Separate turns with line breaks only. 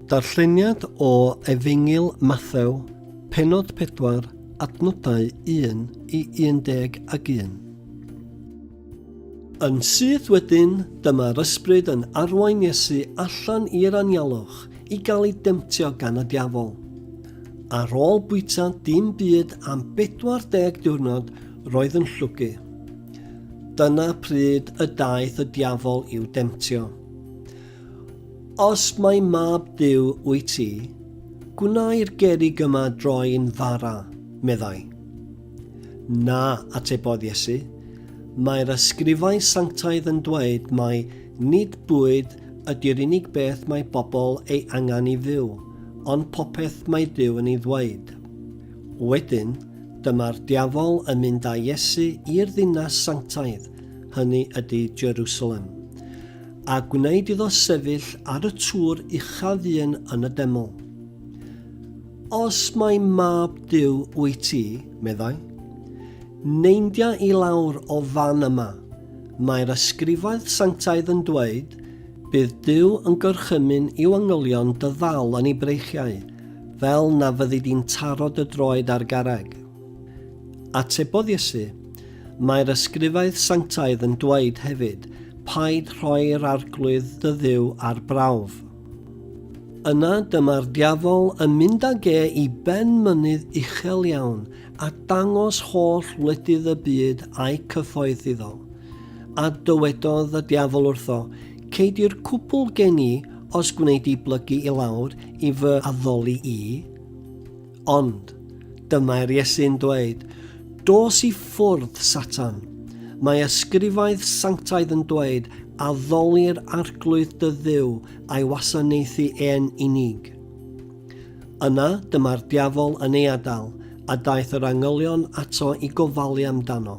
Darlleniad o Efengyl Mathew, Pennod 4, adnodau 1 i 11. Yn syth wedyn, dyma'r ysbryd yn arwain Iesu allan i'r anialwch i gael ei demtio gan y diafol. Ar ôl bwyta dim byd am 40 diwrnod, roedd yn llwgu. Dyna pryd y daeth y diafol i'w demtio. Os mae mab Duw wyt ti, gwna'r gerrig yma droi'n fara, meddai. Na, atebodd Iesu, mae'r ysgrifau sanctaidd yn dweud mai nid bwyd ydy'r unig beth mae bobl ei angen i fyw, ond popeth mae Duw yn ei ddweud. Wedyn, dyma'r diafol yn mynd â Iesu i'r ddinas sanctaidd, hynny ydy Jerusalem, a gwneud iddo sefyll ar y tŵr uchaf un yn y deml. Os mae mab Duw wyt ti, meddai, neindia i lawr o fan yma. Mae'r ysgrifau sanctaidd yn dweud, bydd Duw yn gorchymyn i'w angylion dy ddal yn ei breichiau, fel na fyddi di'n taro dy droed ar garreg. Atebodd Iesu, mae'r ysgrifau sanctaidd yn dweud hefyd, paid rhoi'r arglwydd dy Dduw ar brawf. Yna dyma'r diafol yn mynd ag i ben mynydd uchel iawn a dangos holl wledydd y byd a'i cyffoeth iddo. A dywedodd y diafol wrtho, ceidi'r cwbl gen i os gwneud i blygu i lawr i fy addoli i. Ond, dyma'r Iesu'n dweud, dos i ffwrdd Satan. Mae ysgrifau sanctaidd yn dweud, addoli'r arglwydd dy Dduw a'i wasanaethu e'n unig. Yna dyma'r diafol yn ei adael, a daeth yr angylion ato i gofalu amdano.